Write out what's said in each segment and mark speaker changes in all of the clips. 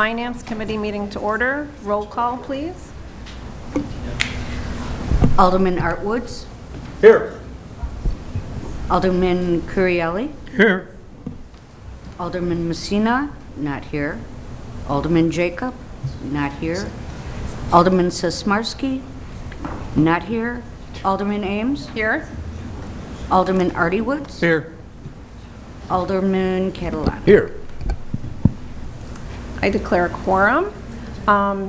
Speaker 1: Finance Committee meeting to order. Roll call, please.
Speaker 2: Alderman Artwoods.
Speaker 3: Here.
Speaker 2: Alderman Currielli.
Speaker 3: Here.
Speaker 2: Alderman Messina, not here. Alderman Jacob, not here. Alderman Sosmarski, not here. Alderman Ames.
Speaker 1: Here.
Speaker 2: Alderman Artie Woods.
Speaker 3: Here.
Speaker 2: Alderman Catalano.
Speaker 3: Here.
Speaker 1: I declare a quorum.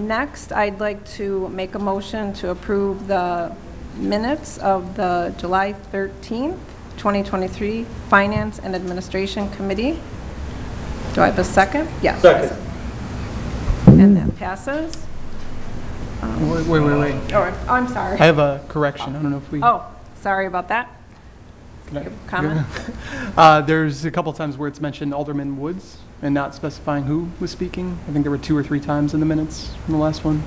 Speaker 1: Next, I'd like to make a motion to approve the minutes of the July 13th, 2023 Finance and Administration Committee. Do I have a second? Yes.
Speaker 3: Second.
Speaker 1: And that passes.
Speaker 4: Wait.
Speaker 1: Oh, I'm sorry.
Speaker 4: I have a correction. I don't know if we.
Speaker 1: Oh, sorry about that.
Speaker 4: Can I-
Speaker 1: Comment?
Speaker 4: There's a couple times where it's mentioned Alderman Woods and not specifying who was speaking. I think there were 2 or 3 times in the minutes from the last one.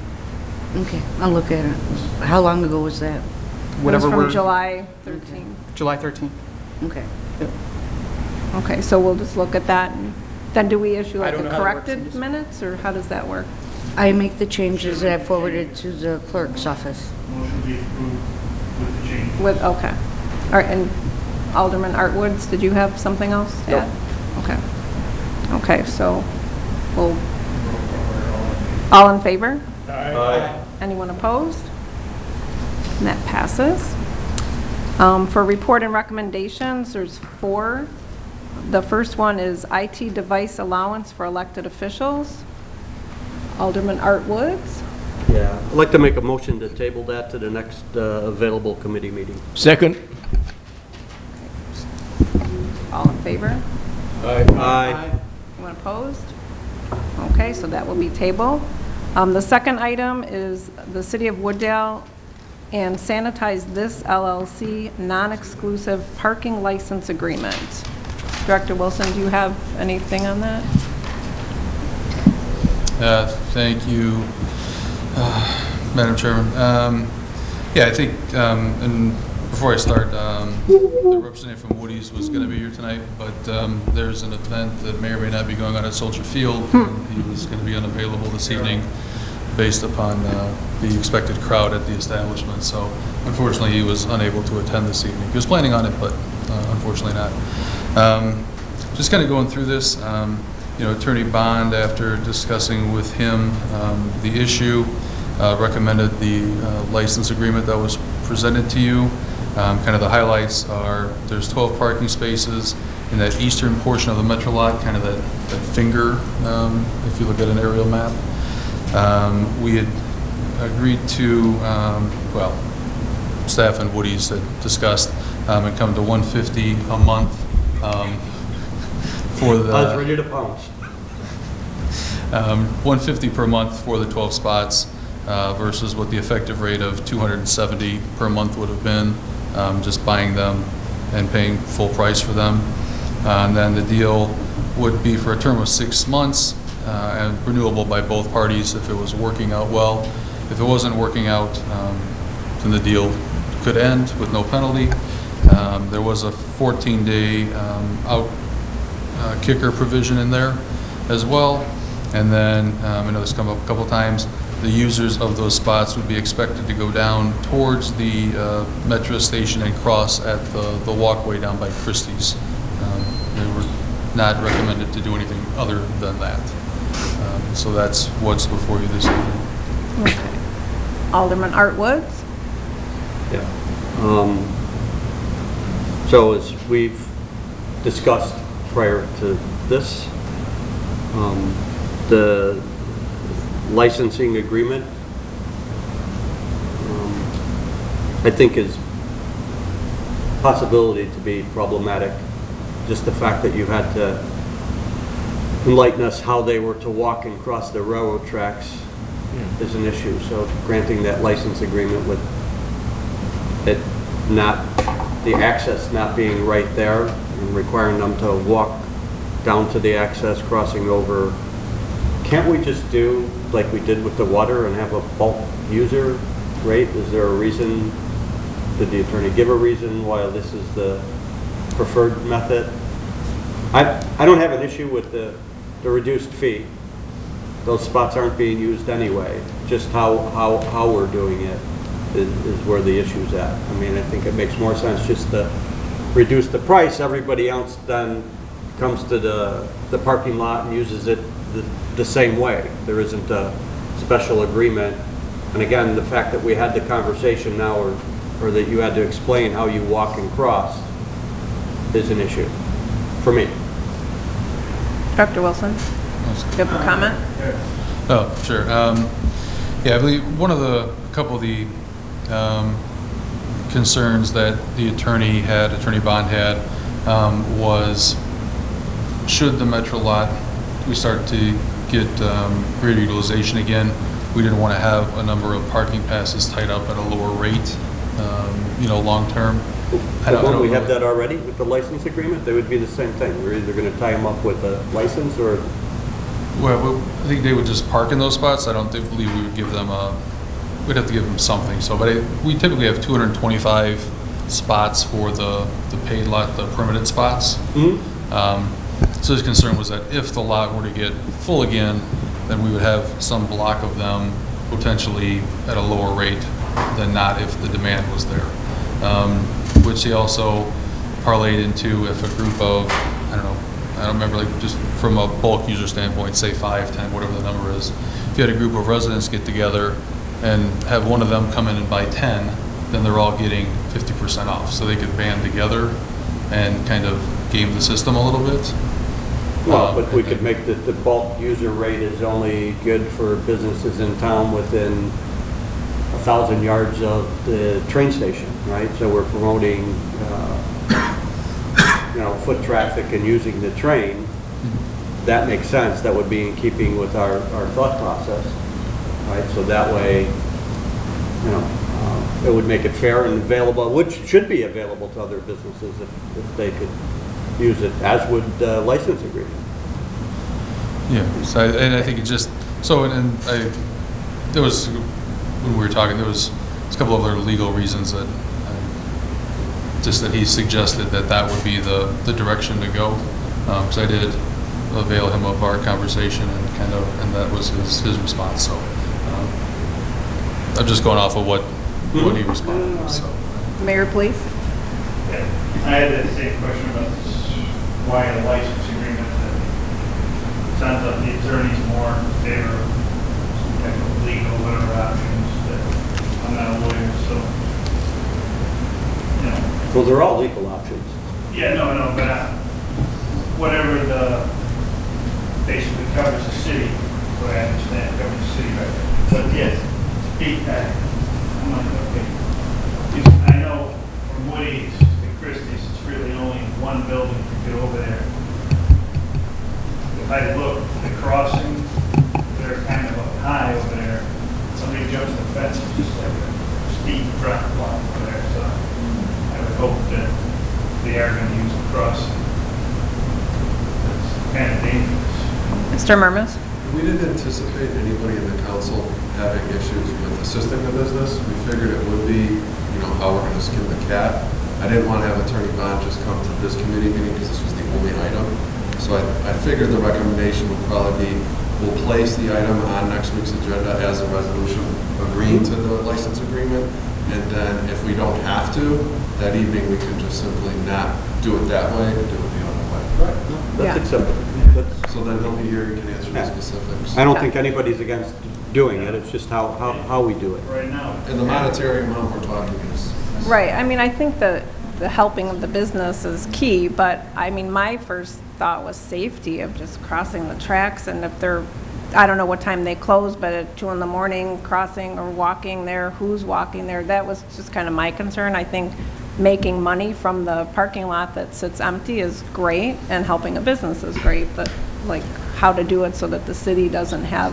Speaker 2: Okay, I'll look at it. How long ago was that?
Speaker 4: Whatever
Speaker 1: It was
Speaker 4: we're.
Speaker 1: from July 13th.
Speaker 4: July 13th.
Speaker 2: Okay.
Speaker 4: Yep.
Speaker 1: Okay, so we'll just look at that, and then do we issue
Speaker 4: I
Speaker 1: like
Speaker 4: don't
Speaker 1: the
Speaker 4: know how it works in
Speaker 1: corrected
Speaker 4: this.
Speaker 1: minutes, or how does that work?
Speaker 2: I make the changes that I forwarded to the clerk's office.
Speaker 5: Motion be approved with the change.
Speaker 1: Okay. All right, and Alderman Artwoods, did you have something else to add? Okay. Okay, so we'll, all in favor?
Speaker 3: Aye.
Speaker 1: Anyone opposed? And that passes. For report and recommendations, there's 4. The first one is IT device allowance for elected officials. Alderman Artwoods.
Speaker 3: Yeah, I'd like to make a motion to table that to the next available committee meeting.
Speaker 5: Second.
Speaker 1: All in favor?
Speaker 3: Aye.
Speaker 1: Anyone opposed? Okay, so that will be tabled. The second item is the City of Wooddale and Sanitize This LLC non-exclusive parking license agreement. Director Wilson, do you have anything on that?
Speaker 6: Thank you, Madam Chairman. Yeah, I think, and before I start, the representative from Woody's was going to be here tonight, but there's an event that may or may not be going on at Soldier Field. And he was going to be unavailable this evening based upon the expected crowd at the establishment. So unfortunately, he was unable to attend this evening. He was planning on it, but unfortunately not. Just kind of going through this, Attorney Bond, after discussing with him the issue, recommended the license agreement that was presented to you. Kind of the highlights are there's 12 parking spaces in that eastern portion of the Metro lot, kind of that finger, if you look at an aerial map. We had agreed to, staff and Woody's had discussed and come to $150 a month for the.
Speaker 3: I was ready to pounce.
Speaker 6: $150 per month for the 12 spots versus what the effective rate of $270 per month would have been, just buying them and paying full price for them. And then the deal would be for a term of 6 months and renewable by both parties if it was working out well. If it wasn't working out, then the deal could end with no penalty. There was a 14-day out kicker provision in there as well. And then, I know this come up a couple times, the users of those spots would be expected to go down towards the metro station and cross at the walkway down by Christie's. They were not recommended to do anything other than that. So that's what's before you this evening.
Speaker 1: Okay. Alderman Artwoods.
Speaker 3: Yeah. So as we've discussed prior to this, the licensing agreement, I think is possibility to be problematic. Just the fact that you had to enlighten us how they were to walk and cross the railroad tracks is an issue. So granting that license agreement with it not, the access not being right there and requiring them to walk down to the access, crossing over. Can't we just do like we did with the water and have a bulk user rate? Is there a reason, did the attorney give a reason why this is the preferred method? I don't have an issue with the reduced fee. those spots aren't being used anyway. Just how we're doing it is where the issue's at. I mean, I think it makes more sense just to reduce the price. Everybody else then comes to the parking lot and uses it the same way. There isn't a special agreement. And again, the fact that we had the conversation now, or that you had to explain how you walk and cross is an issue for me.
Speaker 1: Dr. Wilson, you have a comment?
Speaker 6: Oh, sure. Yeah, I believe a couple of the concerns that the Attorney Bond had, was should the Metro lot, we start to get greater utilization again, we didn't want to have a number of parking passes tied up at a lower rate, long term.
Speaker 3: Don't we have that already with the license agreement? They would be the same thing. We're either going to tie them up with a license or...
Speaker 6: Well, I think they would just park in those spots. I don't believe we would give them we'd have to give them something. So, but we typically have 225 spots for the paid lot, the permitted spots. Mm-hmm. So his concern was that if the lot were to get full again, then we would have some block of them potentially at a lower rate than not if the demand was there. Which he also parlayed into if a group of, I don't remember, like just from a bulk user standpoint, say 5, 10, whatever the number is. If you had a group of residents get together and have one of them come in and buy 10, then they're all getting 50% off. So they could band together and kind of game the system a little bit.
Speaker 3: Well, but we could make the bulk user rate is only good for businesses in town within 1,000 yards of the train station, right? So we're promoting, foot traffic and using the train. That makes sense. That would be in keeping with our thought process, right? So that way, it would make it fair and available, which should be available to other businesses if they could use it, as would the license agreement.
Speaker 6: Yeah, so I think it just, there was, when we were talking, there was a couple of other legal reasons that, just that he suggested that would be the direction to go. Because I did avail him of our conversation and that was his response. So I'm just going off of what he responded with. So.
Speaker 1: Mayor, please.
Speaker 5: Yeah, I had that same question about why a license agreement. Sounds like the attorney's more in favor of some type of legal whatever options. I'm not a lawyer, so
Speaker 3: Well, they're all legal options.
Speaker 5: Yeah, no, but whatever basically covers the city, what I understand covers the city, right? But yes, I'm like, okay. I know from Woody's to Christie's, it's really only one building to get over there. If I look at the crossing, they're kind of up high over there. Somebody jumps the fence, it's just like a steep drop off over there. So I would hope that they are going to use the crossing. It's kind of dangerous.
Speaker 1: Mr. Murmas?
Speaker 7: We didn't anticipate anybody in the council having issues with assisting the business. We figured it would be, how we're going to skin the cat. I didn't want to have Attorney Bond just come to this committee meeting because this was the only item. So I figured the recommendation would probably be, we'll place the item on next week's agenda as a resolution agreeing to the license agreement. And then if we don't have to, that evening we can just simply not do it that way and do it the other way.
Speaker 3: Right. That's acceptable.
Speaker 7: So then he'll be here, you can answer the specifics.
Speaker 3: I don't think anybody's against doing it. It's just how we do it.
Speaker 5: Right now.
Speaker 7: And the monetary amount we're talking is...
Speaker 1: Right, I mean, I think the helping of the business is key, but I mean, my first thought was safety of just crossing the tracks, and if they're, I don't know what time they close, but at 2 a.m. crossing or walking there, who's walking there, that was just kind of my concern. I think making money from the parking lot that sits empty is great, and helping a business is great, but like how to do it so that the city doesn't have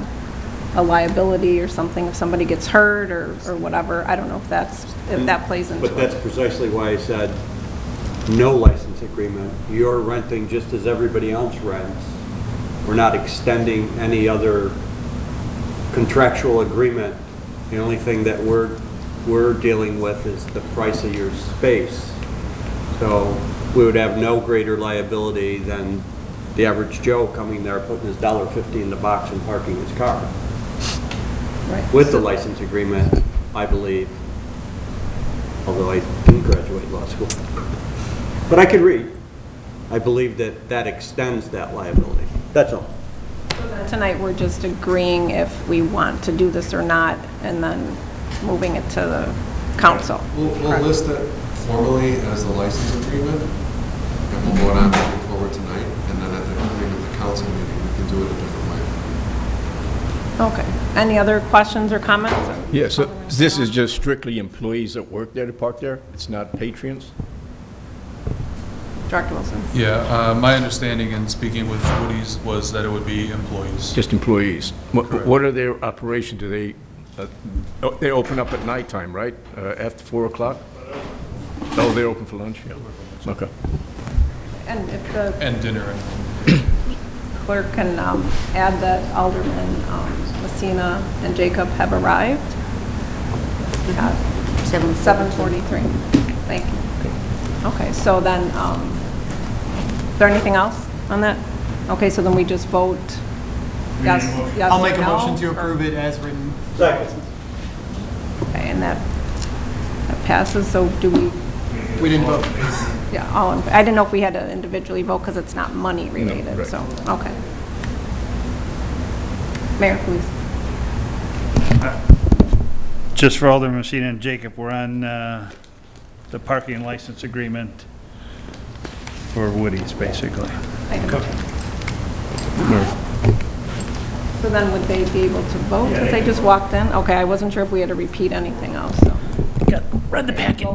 Speaker 1: a liability or something if somebody gets hurt or whatever. I don't know if that plays into it.
Speaker 3: But that's precisely why I said no license agreement. You're renting just as everybody else rents. We're not extending any other contractual agreement. The only thing that we're dealing with is the price of your space. So we would have no greater liability than the average Joe coming there, putting his $1.50 in the box and parking his car.
Speaker 1: Right.
Speaker 3: With the license agreement, I believe, although I didn't graduate law school, but I could read, I believe that that extends that liability. That's all.
Speaker 1: Tonight, we're just agreeing if we want to do this or not, and then moving it to the council.
Speaker 7: We'll list it formally as the license agreement, and we'll vote on moving forward tonight, and then at the beginning of the council meeting, we can do it a different way.
Speaker 1: Okay. Any other questions or comments?
Speaker 8: Yeah, so this is just strictly employees that work there to park there? It's not patrons?
Speaker 1: Director Wilson?
Speaker 6: Yeah, my understanding in speaking with Woody's was that it would be employees.
Speaker 8: Just employees?
Speaker 6: Correct.
Speaker 8: What are their operations? Do they open up at nighttime, right? After 4 o'clock? Oh, they're open for lunch? Yeah. Okay.
Speaker 1: And if the
Speaker 6: And dinner.
Speaker 1: clerk can add that Alderman Messina and Jacob have arrived. At 7:43. Thank you. Okay, so then, is there anything else on that? Okay, so then we just vote yes, yes,
Speaker 4: I'll make a
Speaker 1: no,
Speaker 4: motion to
Speaker 1: or-
Speaker 4: approve it as written.
Speaker 3: Second.
Speaker 1: Okay, and that passes, so do we,
Speaker 4: We didn't vote.
Speaker 1: yeah, I didn't know if we had to individually vote because it's not money related,
Speaker 8: right.
Speaker 1: so, okay. Mayor, please.
Speaker 5: Just for Alderman Messina and Jacob, we're on the parking license agreement for Woody's, basically.
Speaker 1: Item. So then would they be able to vote
Speaker 5: Yeah,
Speaker 1: because
Speaker 5: they
Speaker 1: they just walked in? Okay, I wasn't sure if we had to repeat anything else, so.
Speaker 5: Read the packet.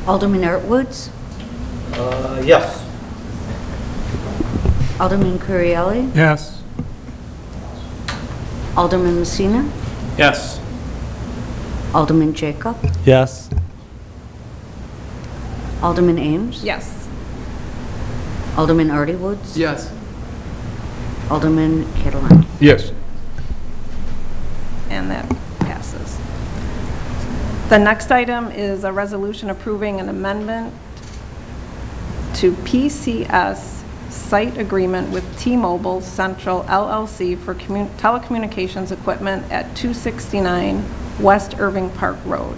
Speaker 2: Alderman Artwoods,
Speaker 3: Yes.
Speaker 2: Alderman Currielli,
Speaker 4: Yes.
Speaker 2: Alderman Messina,
Speaker 5: Yes.
Speaker 2: Alderman Jacob,
Speaker 9: Yes.
Speaker 2: Alderman Ames,
Speaker 1: Yes.
Speaker 2: Alderman Artie Woods,
Speaker 4: Yes.
Speaker 2: Alderman Catalano.
Speaker 8: Yes.
Speaker 1: And that passes. The next item is a resolution approving an amendment to PCS site agreement with T-Mobile Central LLC for telecommunications equipment at 269 West Irving Park Road.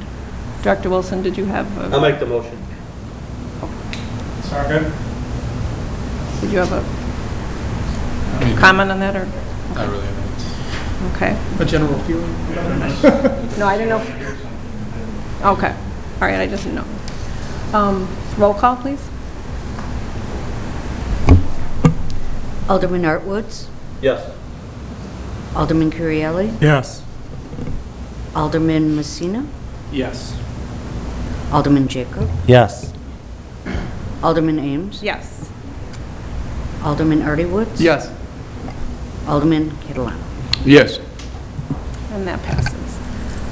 Speaker 1: Director Wilson, did you have
Speaker 3: I'll
Speaker 1: a,
Speaker 3: make the motion.
Speaker 5: Sound good?
Speaker 1: did you have a
Speaker 6: I mean,
Speaker 1: comment on that, or?
Speaker 6: Not really.
Speaker 1: Okay.
Speaker 4: A general feeling?
Speaker 1: No, I didn't know. Okay. All right, I just didn't know. Roll call, please.
Speaker 2: Alderman Artwoods,
Speaker 3: Yes.
Speaker 2: Alderman Currielli,
Speaker 9: Yes.
Speaker 2: Alderman Messina,
Speaker 9: Yes.
Speaker 2: Alderman Jacob,
Speaker 9: Yes.
Speaker 2: Alderman Ames,
Speaker 1: Yes.
Speaker 2: Alderman Artie Woods,
Speaker 4: Yes.
Speaker 2: Alderman Catalano.
Speaker 8: Yes.
Speaker 1: And that passes.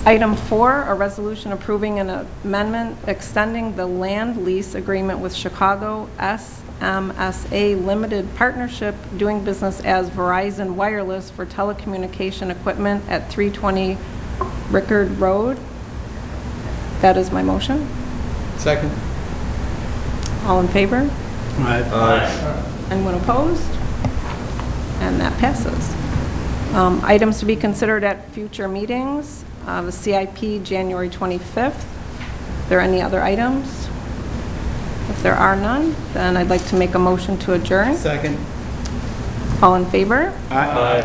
Speaker 1: Item 4, a resolution approving an amendment extending the land lease agreement with Chicago SMSA Limited Partnership doing business as Verizon Wireless for telecommunication equipment at 320 Rickard Road. That is my motion.
Speaker 4: Second.
Speaker 1: All in favor?
Speaker 3: Aye.
Speaker 1: Anyone opposed? And that passes. Items to be considered at future meetings, the CIP, January 25th. Are there any other items? If there are none, then I'd like to make a motion to adjourn.
Speaker 4: Second.
Speaker 1: All in favor?
Speaker 3: Aye.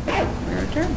Speaker 1: We're adjourned.